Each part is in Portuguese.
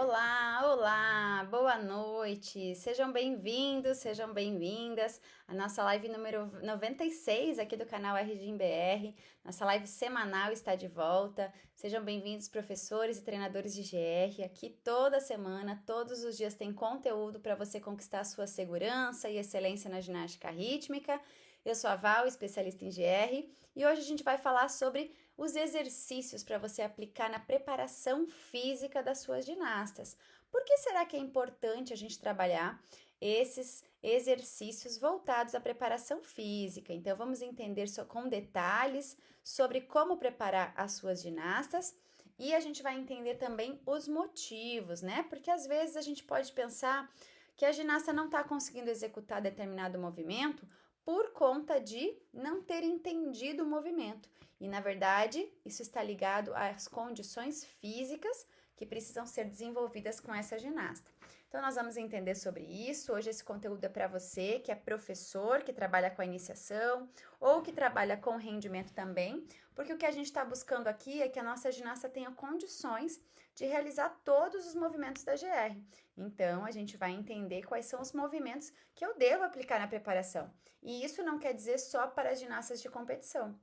Olá, olá, boa noite, sejam bem-vindos, sejam bem-vindas à nossa live número 96 aqui do canal RGMBR. Nossa live semanal está de volta. Sejam bem-vindos, professores e treinadores de GR. Aqui toda semana, todos os dias tem conteúdo para você conquistar a sua segurança e excelência na ginástica rítmica. Eu sou a Val, especialista em GR, e hoje a gente vai falar sobre os exercícios para você aplicar na preparação física das suas ginastas. Por que será que é importante a gente trabalhar esses exercícios voltados à preparação física? Então, vamos entender com detalhes sobre como preparar as suas ginastas e a gente vai entender também os motivos, né? Porque às vezes a gente pode pensar que a ginasta não está conseguindo executar determinado movimento por conta de não ter entendido o movimento. E, na verdade, isso está ligado às condições físicas que precisam ser desenvolvidas com essa ginasta. Então, nós vamos entender sobre isso. Hoje, esse conteúdo é para você que é professor, que trabalha com a iniciação ou que trabalha com rendimento também, porque o que a gente está buscando aqui é que a nossa ginasta tenha condições de realizar todos os movimentos da GR. Então, a gente vai entender quais são os movimentos que eu devo aplicar na preparação. E isso não quer dizer só para as ginastas de competição.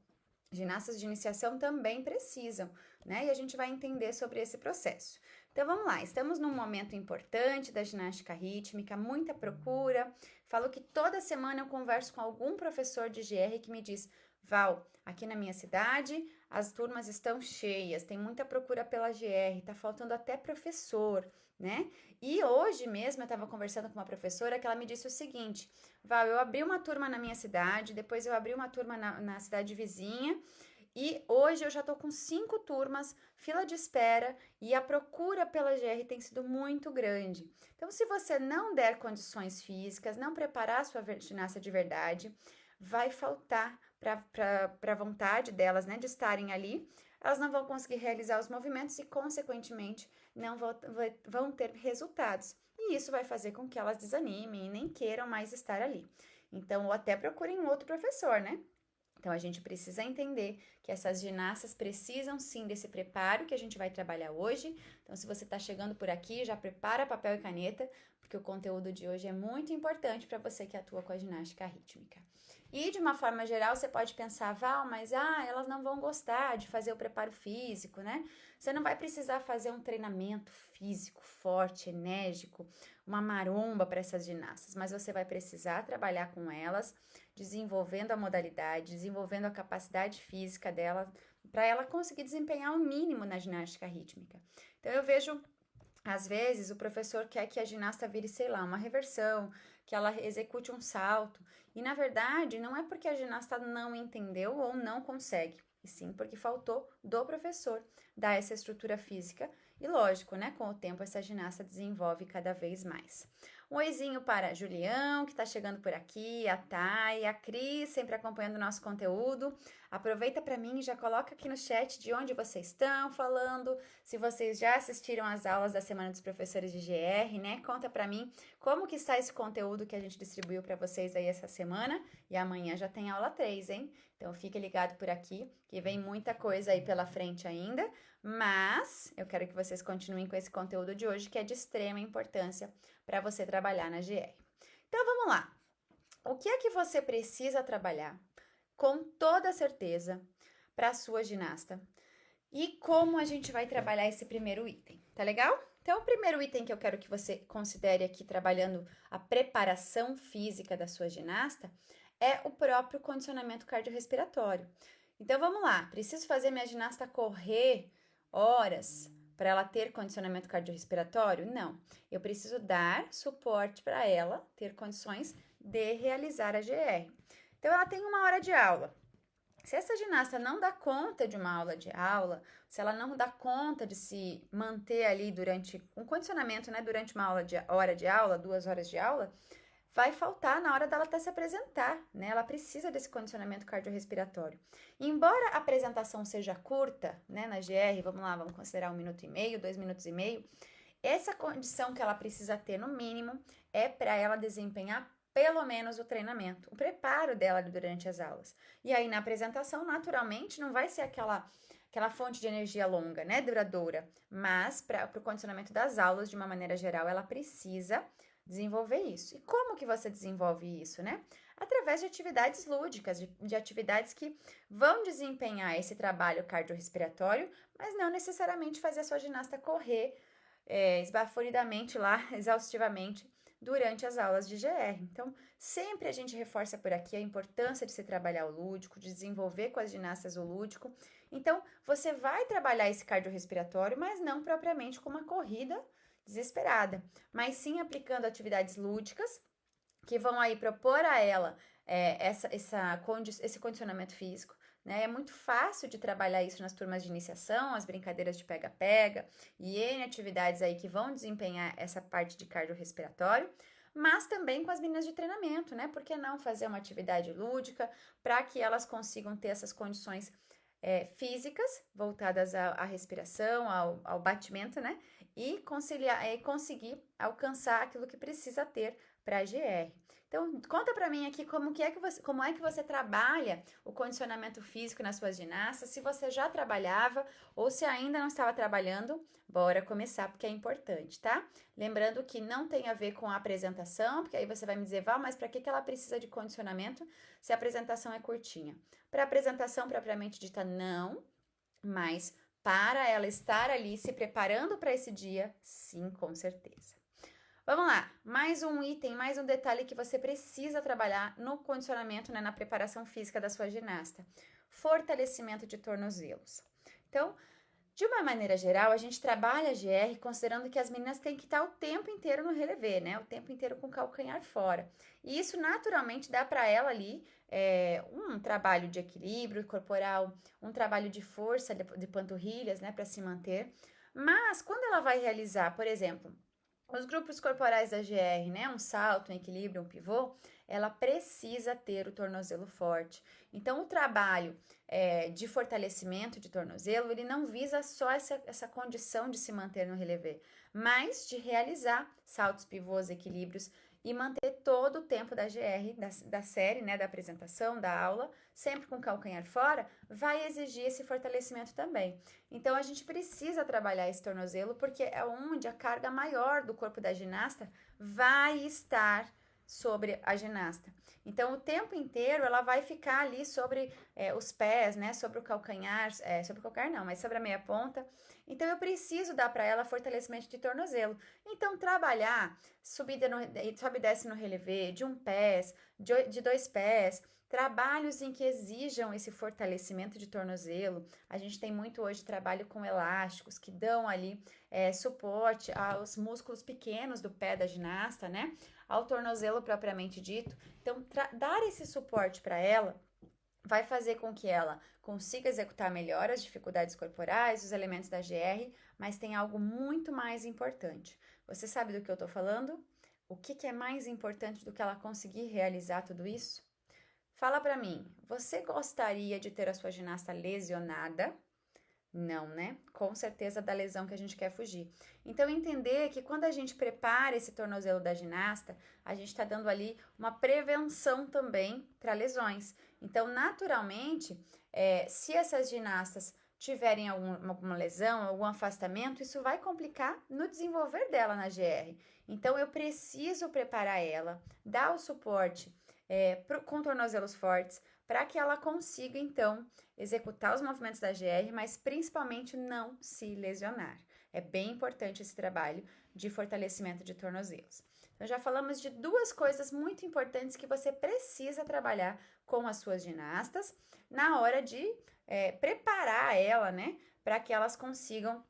Ginastas de iniciação também precisam, né? E a gente vai entender sobre esse processo. Então vamos lá, estamos num momento importante da ginástica rítmica, muita procura. Falo que toda semana eu converso com algum professor de GR que me diz: Val, aqui na minha cidade as turmas estão cheias, tem muita procura pela GR, tá faltando até professor, né? E hoje mesmo eu estava conversando com uma professora que ela me disse o seguinte: Val, eu abri uma turma na minha cidade, depois eu abri uma turma na cidade vizinha e hoje eu já tô com 5 turmas, fila de espera e a procura pela GR tem sido muito grande. Então, se você não der condições físicas, não preparar a sua ginasta de verdade, vai faltar para a vontade delas, né, de estarem ali, elas não vão conseguir realizar os movimentos e, consequentemente, não vão ter resultados. E isso vai fazer com que elas desanimem e nem queiram mais estar ali. Então, ou até procurem um outro professor, né? Então, a gente precisa entender que essas ginastas precisam sim desse preparo que a gente vai trabalhar hoje. Então, se você está chegando por aqui, já prepara papel e caneta, porque o conteúdo de hoje é muito importante para você que atua com a ginástica rítmica. E, de uma forma geral, você pode pensar, Val, mas elas não vão gostar de fazer o preparo físico, né? Você não vai precisar fazer um treinamento físico forte, enérgico, uma maromba para essas ginastas, mas você vai precisar trabalhar com elas, desenvolvendo a modalidade, desenvolvendo a capacidade física dela, para ela conseguir desempenhar o mínimo na ginástica rítmica. Então, eu vejo, às vezes, o professor quer que a ginasta vire, sei lá, uma reversão, que ela execute um salto, e na verdade, não é porque a ginasta não entendeu ou não consegue, e sim porque faltou do professor dar essa estrutura física, e lógico, né, com o tempo essa ginasta desenvolve cada vez mais. Um oizinho para Julião, que está chegando por aqui, a Thay, a Cris, sempre acompanhando o nosso conteúdo. Aproveita para mim e já coloca aqui no chat de onde vocês estão falando, se vocês já assistiram às aulas da Semana dos Professores de GR, né? Conta para mim como que está esse conteúdo que a gente distribuiu para vocês aí essa semana. E amanhã já tem aula 3, hein? Então fique ligado por aqui, que vem muita coisa aí pela frente ainda. Mas eu quero que vocês continuem com esse conteúdo de hoje, que é de extrema importância para você trabalhar na GR. Então vamos lá. O que é que você precisa trabalhar com toda certeza para a sua ginasta? E como a gente vai trabalhar esse primeiro item, tá legal? Então, o primeiro item que eu quero que você considere aqui trabalhando a preparação física da sua ginasta é o próprio condicionamento cardiorrespiratório. Então, vamos lá. Preciso fazer minha ginasta correr horas para ela ter condicionamento cardiorrespiratório? Não. Eu preciso dar suporte para ela ter condições de realizar a GR. Então, ela tem uma hora de aula. Se essa ginasta não dá conta de uma aula de aula, se ela não dá conta de se manter ali durante um condicionamento, né, durante uma hora de aula, 2 horas de aula, vai faltar na hora dela até se apresentar, né? Ela precisa desse condicionamento cardiorrespiratório. E embora a apresentação seja curta, né, na GR, vamos lá, vamos considerar 1 minuto e meio, 2 minutos e meio, essa condição que ela precisa ter no mínimo é para ela desempenhar pelo menos o treinamento, o preparo dela durante as aulas. E aí na apresentação, naturalmente, não vai ser aquela fonte de energia longa, né, duradoura. Mas para o condicionamento das aulas, de uma maneira geral, ela precisa desenvolver isso. E como que você desenvolve isso, né? Através de atividades lúdicas, de atividades que vão desempenhar esse trabalho cardiorrespiratório, mas não necessariamente fazer a sua ginasta correr esbaforidamente lá, exaustivamente, durante as aulas de GR. Então, sempre a gente reforça por aqui a importância de se trabalhar o lúdico, de desenvolver com as ginastas o lúdico. Então, você vai trabalhar esse cardiorrespiratório, mas não propriamente com uma corrida desesperada, mas sim aplicando atividades lúdicas que vão aí propor a ela esse condicionamento físico. Né? É muito fácil de trabalhar isso nas turmas de iniciação, as brincadeiras de pega-pega e N atividades aí que vão desempenhar essa parte de cardiorrespiratório, mas também com as meninas de treinamento, né? Por que não fazer uma atividade lúdica para que elas consigam ter essas condições físicas voltadas à respiração, ao batimento, né? E conseguir alcançar aquilo que precisa ter para a GR. Então, conta para mim aqui como é que você trabalha o condicionamento físico nas suas ginastas, se você já trabalhava ou se ainda não estava trabalhando, bora começar porque é importante, tá? Lembrando que não tem a ver com a apresentação, porque aí você vai me dizer, Val, mas para que ela precisa de condicionamento se a apresentação é curtinha? Para a apresentação propriamente dita, não, mas para ela estar ali se preparando para esse dia, sim, com certeza. Vamos lá, mais um item, mais um detalhe que você precisa trabalhar no condicionamento, né, na preparação física da sua ginasta. Fortalecimento de tornozelos. Então, de uma maneira geral, a gente trabalha a GR considerando que as meninas têm que estar o tempo inteiro no relevé, né? O tempo inteiro com o calcanhar fora. E isso naturalmente dá para ela ali um trabalho de equilíbrio corporal, um trabalho de força de panturrilhas, né, para se manter. Mas quando ela vai realizar, por exemplo, os grupos corporais da GR, né? Um salto, um equilíbrio, um pivô, ela precisa ter o tornozelo forte. Então, o trabalho de fortalecimento de tornozelo, ele não visa só essa condição de se manter no relevé, mas de realizar saltos, pivôs, equilíbrios e manter todo o tempo da GR, da série, né? Da apresentação, da aula, sempre com o calcanhar fora, vai exigir esse fortalecimento também. Então, a gente precisa trabalhar esse tornozelo porque é onde a carga maior do corpo da ginasta vai estar sobre a ginasta. Então, o tempo inteiro ela vai ficar ali sobre os pés, né? Sobre o calcanhar, sobre o calcanhar não, mas sobre a meia ponta. Então, eu preciso dar para ela fortalecimento de tornozelo. Então, trabalhar sobe e desce no relevé, de um pé, de dois pés, trabalhos em que exijam esse fortalecimento de tornozelo. A gente tem muito hoje trabalho com elásticos que dão ali suporte aos músculos pequenos do pé da ginasta, né? Ao tornozelo propriamente dito. Então, dar esse suporte para ela vai fazer com que ela consiga executar melhor as dificuldades corporais, os elementos da GR, mas tem algo muito mais importante. Você sabe do que eu estou falando? O que é mais importante do que ela conseguir realizar tudo isso? Fala para mim, você gostaria de ter a sua ginasta lesionada? Não, né? Com certeza da lesão que a gente quer fugir. Então, entender que quando a gente prepara esse tornozelo da ginasta, a gente está dando ali uma prevenção também para lesões. Então, naturalmente, se essas ginastas tiverem alguma lesão, algum afastamento, isso vai complicar no desenvolver dela na GR. Então, eu preciso preparar ela, dar o suporte com tornozelos fortes, para que ela consiga, então, executar os movimentos da GR, mas principalmente não se lesionar. É bem importante esse trabalho de fortalecimento de tornozelos. Então, já falamos de duas coisas muito importantes que você precisa trabalhar com as suas ginastas na hora de preparar ela, né, para que elas consigam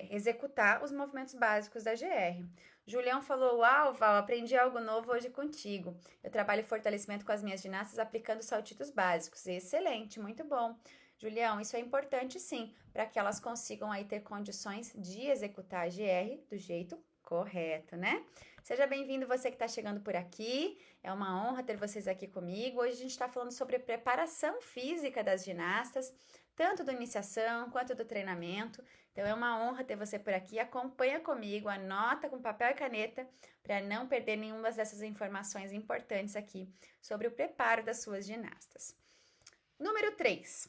executar os movimentos básicos da GR. Julião falou, uau, Val, aprendi algo novo hoje contigo. Eu trabalho fortalecimento com as minhas ginastas aplicando saltitos básicos. Excelente, muito bom. Julião, isso é importante sim, para que elas consigam aí ter condições de executar a GR do jeito correto, né? Seja bem-vindo você que está chegando por aqui. É uma honra ter vocês aqui comigo. Hoje a gente está falando sobre preparação física das ginastas, tanto da iniciação quanto do treinamento. Então, é uma honra ter você por aqui. Acompanha comigo, anota com papel e caneta para não perder nenhuma dessas informações importantes aqui sobre o preparo das suas ginastas. Número 3.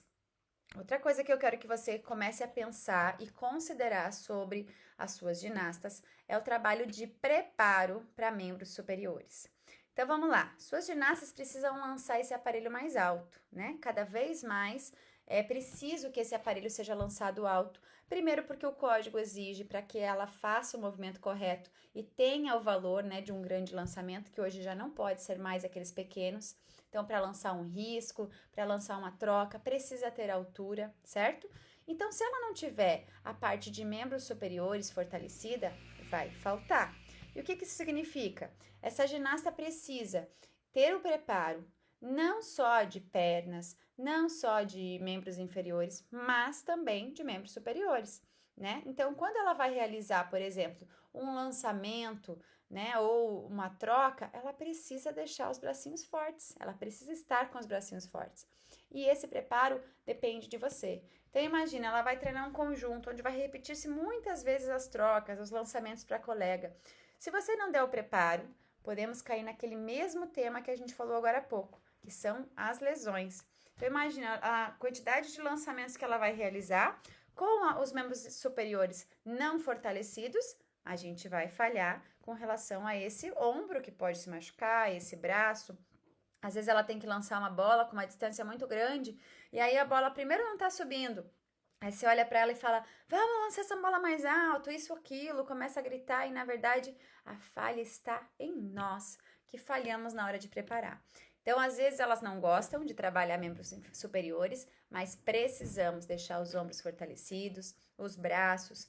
Outra coisa que eu quero que você comece a pensar e considerar sobre as suas ginastas é o trabalho de preparo para membros superiores. Então vamos lá, suas ginastas precisam lançar esse aparelho mais alto, né? Cada vez mais é preciso que esse aparelho seja lançado alto. Primeiro, porque o código exige para que ela faça o movimento correto e tenha o valor, né, de um grande lançamento, que hoje já não pode ser mais aqueles pequenos. Então, para lançar um risco, para lançar uma troca, precisa ter altura, certo? Então, se ela não tiver a parte de membros superiores fortalecida, vai faltar. E o que isso significa? Essa ginasta precisa ter o preparo não só de pernas, não só de membros inferiores, mas também de membros superiores, né? Então, quando ela vai realizar, por exemplo, um lançamento, né, ou uma troca, ela precisa deixar os bracinhos fortes, ela precisa estar com os bracinhos fortes. E esse preparo depende de você. Então imagina, ela vai treinar um conjunto onde vai repetir-se muitas vezes as trocas, os lançamentos para colega. Se você não der o preparo, podemos cair naquele mesmo tema que a gente falou agora há pouco, que são as lesões. Então imagina a quantidade de lançamentos que ela vai realizar com os membros superiores não fortalecidos, a gente vai falhar com relação a esse ombro que pode se machucar, esse braço. Às vezes ela tem que lançar uma bola com uma distância muito grande e aí a bola primeiro não está subindo. Aí você olha para ela e fala: vamos lançar essa bola mais alto, isso, aquilo, começa a gritar e na verdade a falha está em nós, que falhamos na hora de preparar. Então, às vezes elas não gostam de trabalhar membros superiores, mas precisamos deixar os ombros fortalecidos, os braços,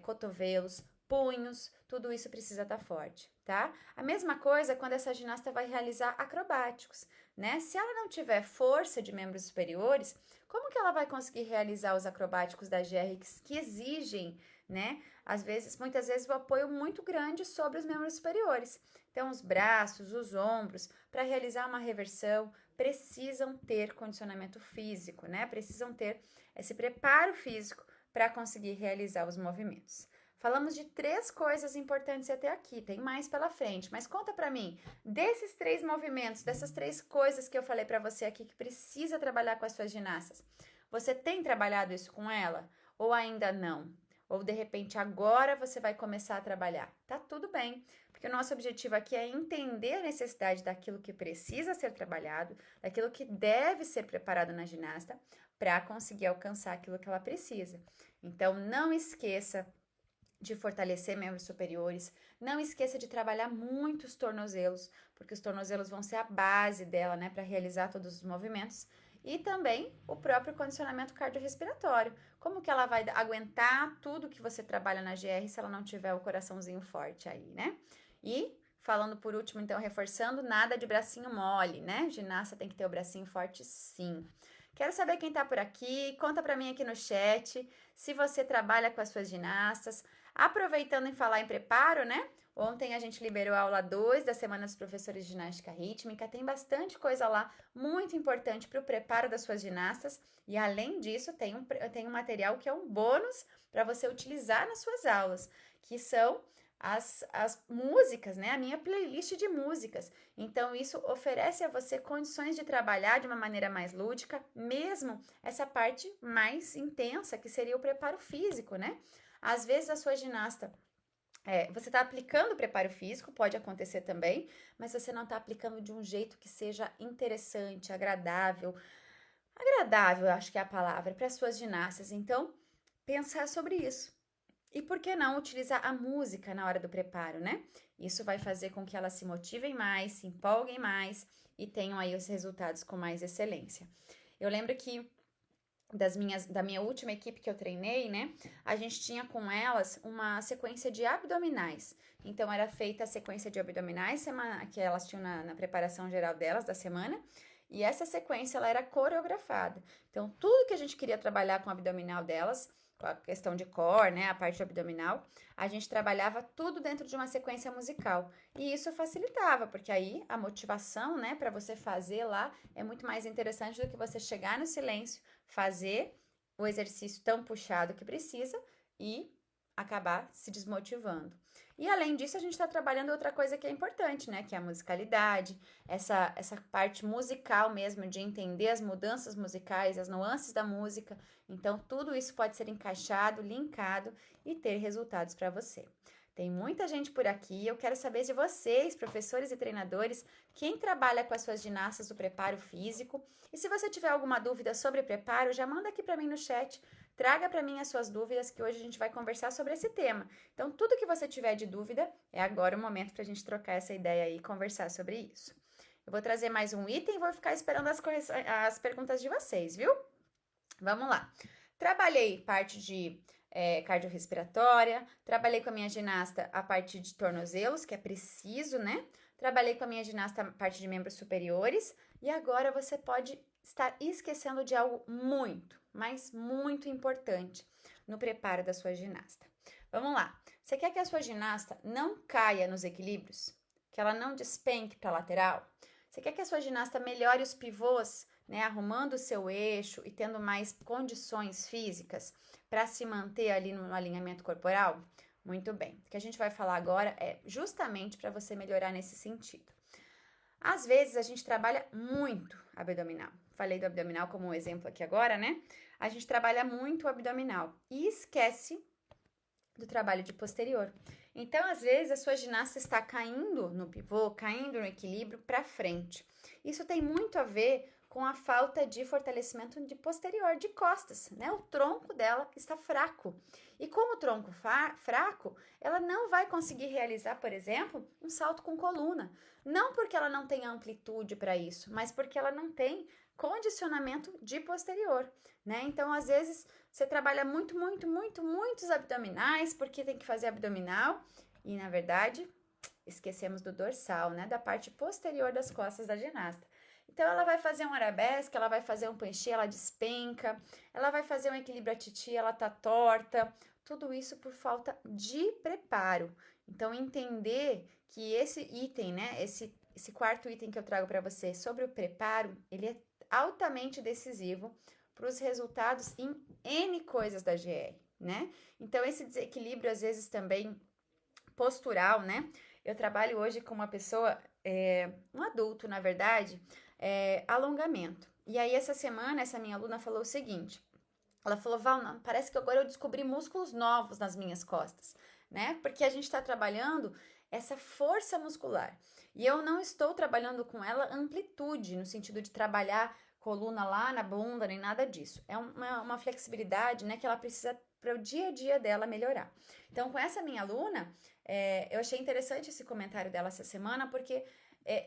cotovelos, punhos, tudo isso precisa estar forte, tá? A mesma coisa quando essa ginasta vai realizar acrobáticos, né? Se ela não tiver força de membros superiores, como que ela vai conseguir realizar os acrobáticos da GRX que exigem, né? Às vezes, muitas vezes, o apoio muito grande sobre os membros superiores. Então, os braços, os ombros, para realizar uma reversão, precisam ter condicionamento físico, né? Precisam ter esse preparo físico para conseguir realizar os movimentos. Falamos de 3 coisas importantes até aqui, tem mais pela frente, mas conta para mim, desses 3 movimentos, dessas 3 coisas que eu falei para você aqui que precisa trabalhar com as suas ginastas, você tem trabalhado isso com ela ou ainda não? Ou de repente agora você vai começar a trabalhar? Tá tudo bem, porque o nosso objetivo aqui é entender a necessidade daquilo que precisa ser trabalhado, daquilo que deve ser preparado na ginasta para conseguir alcançar aquilo que ela precisa. Então não esqueça de fortalecer membros superiores. Não esqueça de trabalhar muito os tornozelos, porque os tornozelos vão ser a base dela, né, para realizar todos os movimentos. E também o próprio condicionamento cardiorrespiratório. Como que ela vai aguentar tudo que você trabalha na GR se ela não tiver o coraçãozinho forte aí, né? E falando por último, então, reforçando, nada de bracinho mole, né? Ginasta tem que ter o bracinho forte, sim. Quero saber quem tá por aqui, conta pra mim aqui no chat se você trabalha com as suas ginastas. Aproveitando em falar em preparo, né? Ontem a gente liberou a aula 2 da Semana dos Professores de Ginástica Rítmica. Tem bastante coisa lá, muito importante para o preparo das suas ginastas. E além disso, tem um material que é um bônus para você utilizar nas suas aulas, que são as músicas, né? A minha playlist de músicas. Então, isso oferece a você condições de trabalhar de uma maneira mais lúdica, mesmo essa parte mais intensa, que seria o preparo físico, né? Às vezes a sua ginasta, você está aplicando o preparo físico, pode acontecer também, mas você não está aplicando de um jeito que seja interessante, agradável. Agradável, acho que é a palavra, para as suas ginastas. Então, pensar sobre isso. E por que não utilizar a música na hora do preparo, né? Isso vai fazer com que elas se motivem mais, se empolguem mais e tenham aí os resultados com mais excelência. Eu lembro que da minha última equipe que eu treinei, né? A gente tinha com elas uma sequência de abdominais. Então, era feita a sequência de abdominais que elas tinham na preparação geral delas da semana. E essa sequência, ela era coreografada. Então, tudo que a gente queria trabalhar com o abdominal delas, com a questão de core, né? A parte abdominal, a gente trabalhava tudo dentro de uma sequência musical. E isso facilitava, porque aí a motivação, né? Para você fazer lá é muito mais interessante do que você chegar no silêncio, fazer o exercício tão puxado que precisa e acabar se desmotivando. E além disso, a gente está trabalhando outra coisa que é importante, né? Que é a musicalidade, essa parte musical mesmo, de entender as mudanças musicais, as nuances da música. Então, tudo isso pode ser encaixado, linkado e ter resultados para você. Tem muita gente por aqui, eu quero saber de vocês, professores e treinadores, quem trabalha com as suas ginastas do preparo físico. E se você tiver alguma dúvida sobre preparo, já manda aqui para mim no chat. Traga para mim as suas dúvidas, que hoje a gente vai conversar sobre esse tema. Então, tudo que você tiver de dúvida, é agora o momento para a gente trocar essa ideia aí e conversar sobre isso. Eu vou trazer mais um item e vou ficar esperando as perguntas de vocês, viu? Vamos lá. Trabalhei parte de cardiorrespiratória, trabalhei com a minha ginasta a parte de tornozelos, que é preciso, né? Trabalhei com a minha ginasta a parte de membros superiores e agora você pode estar esquecendo de algo muito, mas muito importante no preparo da sua ginasta. Vamos lá. Você quer que a sua ginasta não caia nos equilíbrios? Que ela não despenque para a lateral? Você quer que a sua ginasta melhore os pivôs, né, arrumando o seu eixo e tendo mais condições físicas para se manter ali no alinhamento corporal? Muito bem. O que a gente vai falar agora é justamente para você melhorar nesse sentido. Às vezes a gente trabalha muito abdominal. Falei do abdominal como um exemplo aqui agora, né? A gente trabalha muito o abdominal e esquece do trabalho de posterior. Então, às vezes, a sua ginasta está caindo no pivô, caindo no equilíbrio para frente. Isso tem muito a ver com a falta de fortalecimento de posterior, de costas, né? O tronco dela está fraco. E com o tronco fraco, ela não vai conseguir realizar, por exemplo, um salto com coluna. Não porque ela não tem amplitude para isso, mas porque ela não tem condicionamento de posterior, né? Então, às vezes, você trabalha muitos abdominais, porque tem que fazer abdominal, e na verdade, esquecemos do dorsal, né? Da parte posterior das costas da ginasta. Então, ela vai fazer um arabesque, ela vai fazer um penché, ela despenca, ela vai fazer um equilíbrio a titi, ela tá torta, tudo isso por falta de preparo. Então, entender que esse item, né? Esse quarto item que eu trago para você sobre o preparo, ele é altamente decisivo para os resultados em N coisas da GR, né? Então, esse desequilíbrio, às vezes, também postural, né? Eu trabalho hoje com uma pessoa, um adulto, na verdade, alongamento. E aí, essa semana, essa minha aluna falou o seguinte, ela falou, Val, parece que agora eu descobri músculos novos nas minhas costas, né? Porque a gente está trabalhando essa força muscular. E eu não estou trabalhando com ela amplitude, no sentido de trabalhar coluna lá na bunda, nem nada disso. É uma flexibilidade, né, que ela precisa para o dia a dia dela melhorar. Então, com essa minha aluna, eu achei interessante esse comentário dela essa semana, porque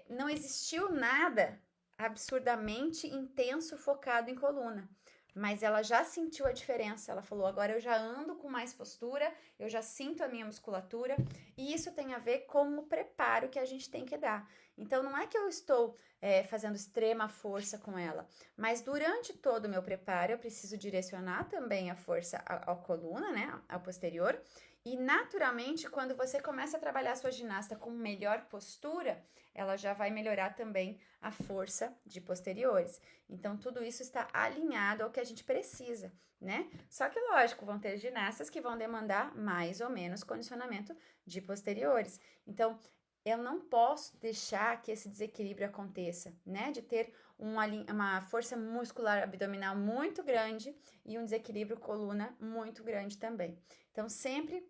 não existiu nada absurdamente intenso focado em coluna. Mas ela já sentiu a diferença. Ela falou, agora eu já ando com mais postura, eu já sinto a minha musculatura. E isso tem a ver com o preparo que a gente tem que dar. Então, não é que eu estou fazendo extrema força com ela. Mas durante todo o meu preparo, eu preciso direcionar também a força à coluna, né? Ao posterior. E naturalmente, quando você começa a trabalhar a sua ginasta com melhor postura, ela já vai melhorar também a força de posteriores. Então, tudo isso está alinhado ao que a gente precisa, né? Só que, lógico, vão ter ginastas que vão demandar mais ou menos condicionamento de posteriores. Então, eu não posso deixar que esse desequilíbrio aconteça, né? De ter uma força muscular abdominal muito grande e um desequilíbrio coluna muito grande também. Então, sempre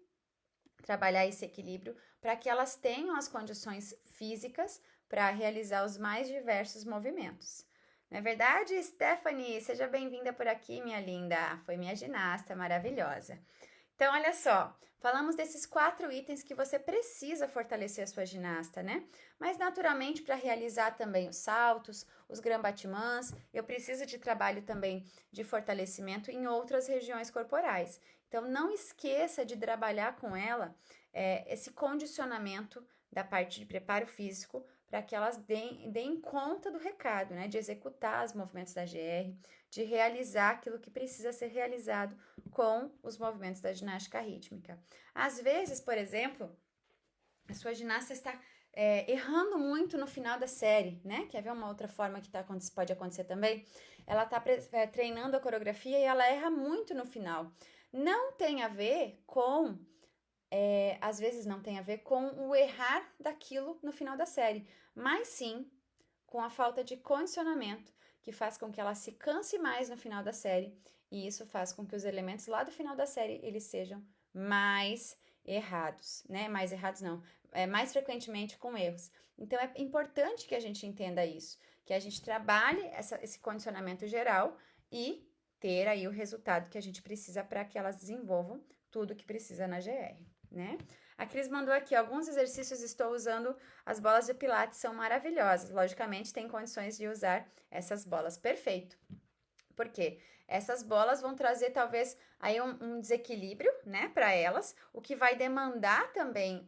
trabalhar esse equilíbrio para que elas tenham as condições físicas para realizar os mais diversos movimentos. Não é verdade, Stephanie? Seja bem-vinda por aqui, minha linda. Foi minha ginasta maravilhosa. Então, olha só, falamos desses 4 itens que você precisa fortalecer a sua ginasta, né? Mas, naturalmente, para realizar também os saltos, os grand battements, eu preciso de trabalho também de fortalecimento em outras regiões corporais. Então, não esqueça de trabalhar com ela esse condicionamento da parte de preparo físico para que elas deem conta do recado, né? De executar os movimentos da GR, de realizar aquilo que precisa ser realizado com os movimentos da ginástica rítmica. Às vezes, por exemplo, a sua ginasta está errando muito no final da série, né? Quer ver uma outra forma que pode acontecer também? Ela está treinando a coreografia e ela erra muito no final. não tem a ver com, às vezes não tem a ver com o errar daquilo no final da série, mas sim com a falta de condicionamento, que faz com que ela se canse mais no final da série, e isso faz com que os elementos lá do final da série eles sejam mais errados, né? Mais errados não, mais frequentemente com erros. Então é importante que a gente entenda isso, que a gente trabalhe esse condicionamento geral e ter aí o resultado que a gente precisa para que elas desenvolvam tudo que precisa na GR, né? A Cris mandou aqui, alguns exercícios estou usando as bolas de pilates, são maravilhosas. Logicamente, tem condições de usar essas bolas. Perfeito. Por quê? Essas bolas vão trazer talvez aí um desequilíbrio, né, para elas, o que vai demandar também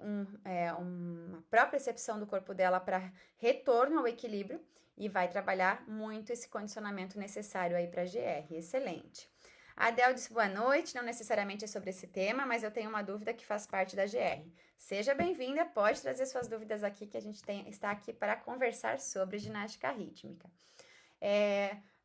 uma própria percepção do corpo dela para retorno ao equilíbrio e vai trabalhar muito esse condicionamento necessário aí para GR. Excelente. A Adel disse boa noite, não necessariamente é sobre esse tema, mas eu tenho uma dúvida que faz parte da GR. Seja bem-vinda, pode trazer suas dúvidas aqui, que a gente está aqui para conversar sobre ginástica rítmica.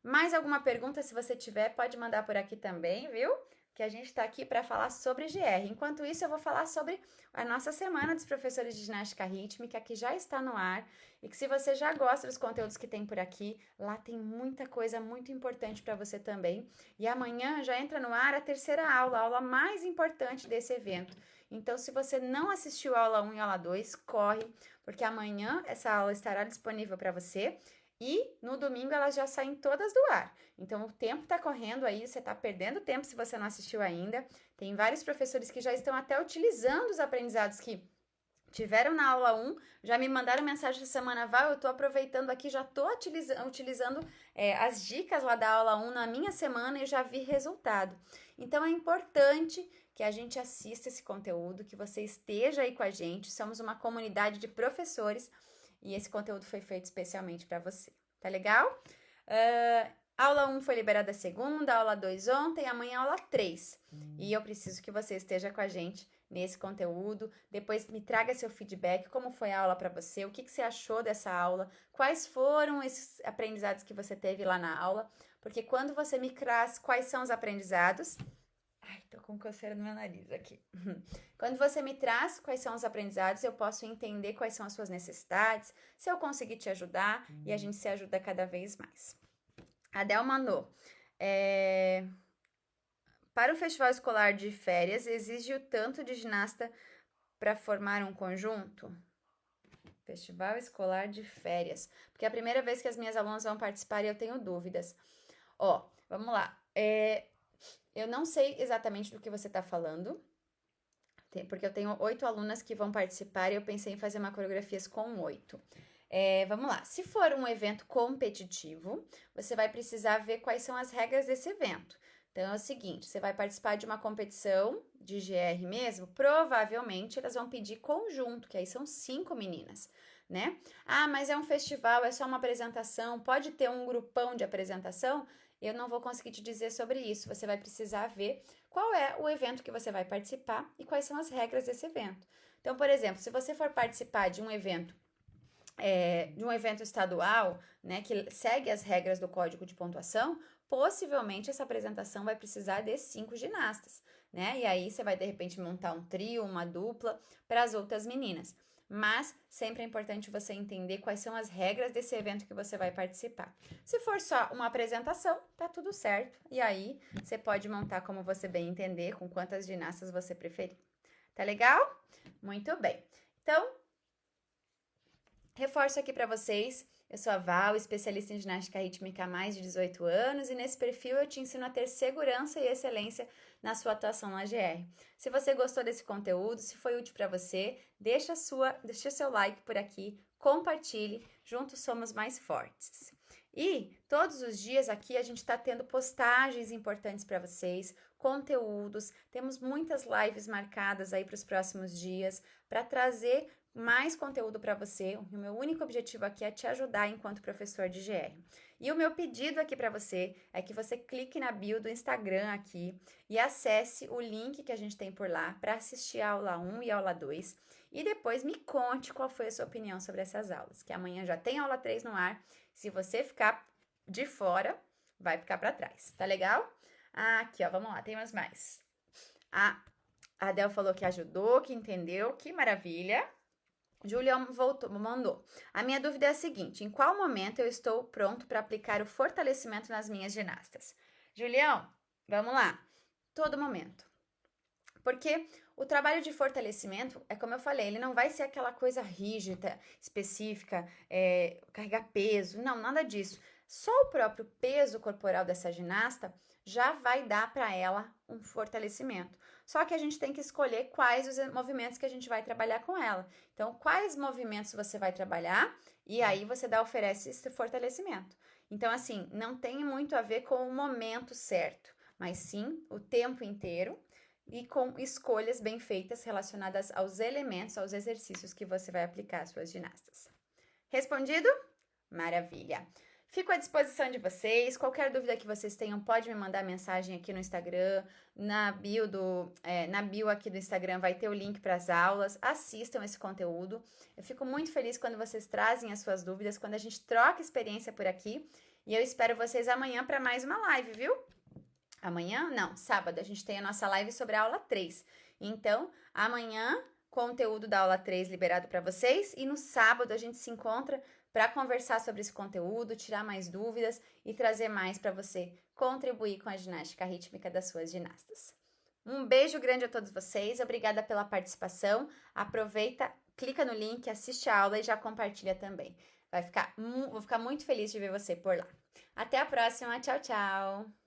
Mais alguma pergunta, se você tiver, pode mandar por aqui também, viu? Que a gente está aqui para falar sobre GR. Enquanto isso, eu vou falar sobre a nossa semana dos professores de ginástica rítmica, que já está no ar, e que se você já gosta dos conteúdos que tem por aqui, lá tem muita coisa muito importante para você também. E amanhã já entra no ar a terceira aula, a aula mais importante desse evento. Então, se você não assistiu a aula 1 e a aula 2, corre, porque amanhã essa aula estará disponível para você. E no domingo elas já saem todas do ar. Então o tempo tá correndo aí, você tá perdendo tempo se você não assistiu ainda. Tem vários professores que já estão até utilizando os aprendizados que tiveram na aula 1, já me mandaram mensagem essa semana, Val, eu tô aproveitando aqui, já tô utilizando as dicas lá da aula 1 na minha semana e já vi resultado. Então é importante que a gente assista esse conteúdo, que você esteja aí com a gente. Somos uma comunidade de professores e esse conteúdo foi feito especialmente para você. Tá legal? Aula 1 foi liberada segunda, aula 2 ontem, amanhã aula 3. E eu preciso que você esteja com a gente nesse conteúdo. Depois me traga seu feedback, como foi a aula para você, o que você achou dessa aula, quais foram esses aprendizados que você teve lá na aula, porque quando você me traz quais são os aprendizados... Ai, tô com coceira no meu nariz aqui. Quando você me traz quais são os aprendizados, eu posso entender quais são as suas necessidades, se eu conseguir te ajudar, e a gente se ajuda cada vez mais. A Del mandou. Para o festival escolar de férias, exige o tanto de ginasta para formar um conjunto? Festival escolar de férias. Porque é a primeira vez que as minhas alunas vão participar e eu tenho dúvidas. Vamos lá. Eu não sei exatamente do que você está falando, porque eu tenho 8 alunas que vão participar e eu pensei em fazer uma coreografia com 8. Vamos lá. Se for um evento competitivo, você vai precisar ver quais são as regras desse evento. Então, é o seguinte, você vai participar de uma competição de GR mesmo, provavelmente elas vão pedir conjunto, que aí são 5 meninas, né? Ah, mas é um festival, é só uma apresentação, pode ter um grupão de apresentação? Eu não vou conseguir te dizer sobre isso, você vai precisar ver qual é o evento que você vai participar e quais são as regras desse evento. Então, por exemplo, se você for participar de um evento estadual, né, que segue as regras do Código de Pontuação, possivelmente essa apresentação vai precisar de 5 ginastas, né? E aí você vai, de repente, montar um trio, uma dupla para as outras meninas. Mas sempre é importante você entender quais são as regras desse evento que você vai participar. Se for só uma apresentação, tá tudo certo. E aí você pode montar como você bem entender, com quantas ginastas você preferir. Tá legal? Muito bem. Então, reforço aqui para vocês, eu sou a Val, especialista em ginástica rítmica há mais de 18 anos e nesse perfil eu te ensino a ter segurança e excelência na sua atuação na GR. Se você gostou desse conteúdo, se foi útil para você, deixa seu like por aqui, compartilhe, juntos somos mais fortes. E todos os dias aqui a gente está tendo postagens importantes para vocês, conteúdos, temos muitas lives marcadas aí para os próximos dias para trazer mais conteúdo para você. O meu único objetivo aqui é te ajudar enquanto professor de GR. E o meu pedido aqui para você é que você clique na bio do Instagram aqui e acesse o link que a gente tem por lá para assistir a aula 1 e a aula 2 e depois me conte qual foi a sua opinião sobre essas aulas, que amanhã já tem aula 3 no ar. Se você ficar de fora, vai ficar para trás, tá legal? Aqui, ó, vamos lá, temos mais. A Adel falou que ajudou, que entendeu, que maravilha. Julião mandou. A minha dúvida é a seguinte: em qual momento eu estou pronto para aplicar o fortalecimento nas minhas ginastas? Julião, vamos lá. Todo momento. Porque o trabalho de fortalecimento, é como eu falei, ele não vai ser aquela coisa rígida, específica, carregar peso, não, nada disso. Só o próprio peso corporal dessa ginasta já vai dar para ela um fortalecimento. Só que a gente tem que escolher quais os movimentos que a gente vai trabalhar com ela. Então, quais movimentos você vai trabalhar e aí você oferece esse fortalecimento. Então, assim, não tem muito a ver com o momento certo, mas sim o tempo inteiro e com escolhas bem feitas relacionadas aos elementos, aos exercícios que você vai aplicar às suas ginastas. Respondido? Maravilha! Fico à disposição de vocês. Qualquer dúvida que vocês tenham, pode me mandar mensagem aqui no Instagram. Na bio aqui do Instagram vai ter o link para as aulas. Assistam esse conteúdo. Eu fico muito feliz quando vocês trazem as suas dúvidas, quando a gente troca experiência por aqui. E eu espero vocês amanhã para mais uma live, viu? Amanhã? Não, sábado. A gente tem a nossa live sobre a aula 3. Então, amanhã, conteúdo da aula 3 liberado para vocês. E no sábado a gente se encontra para conversar sobre esse conteúdo, tirar mais dúvidas e trazer mais para você contribuir com a ginástica rítmica das suas ginastas. Um beijo grande a todos vocês, obrigada pela participação. Aproveita, clica no link, assiste a aula e já compartilha também. Vou ficar muito feliz de ver você por lá. Até a próxima, tchau, tchau!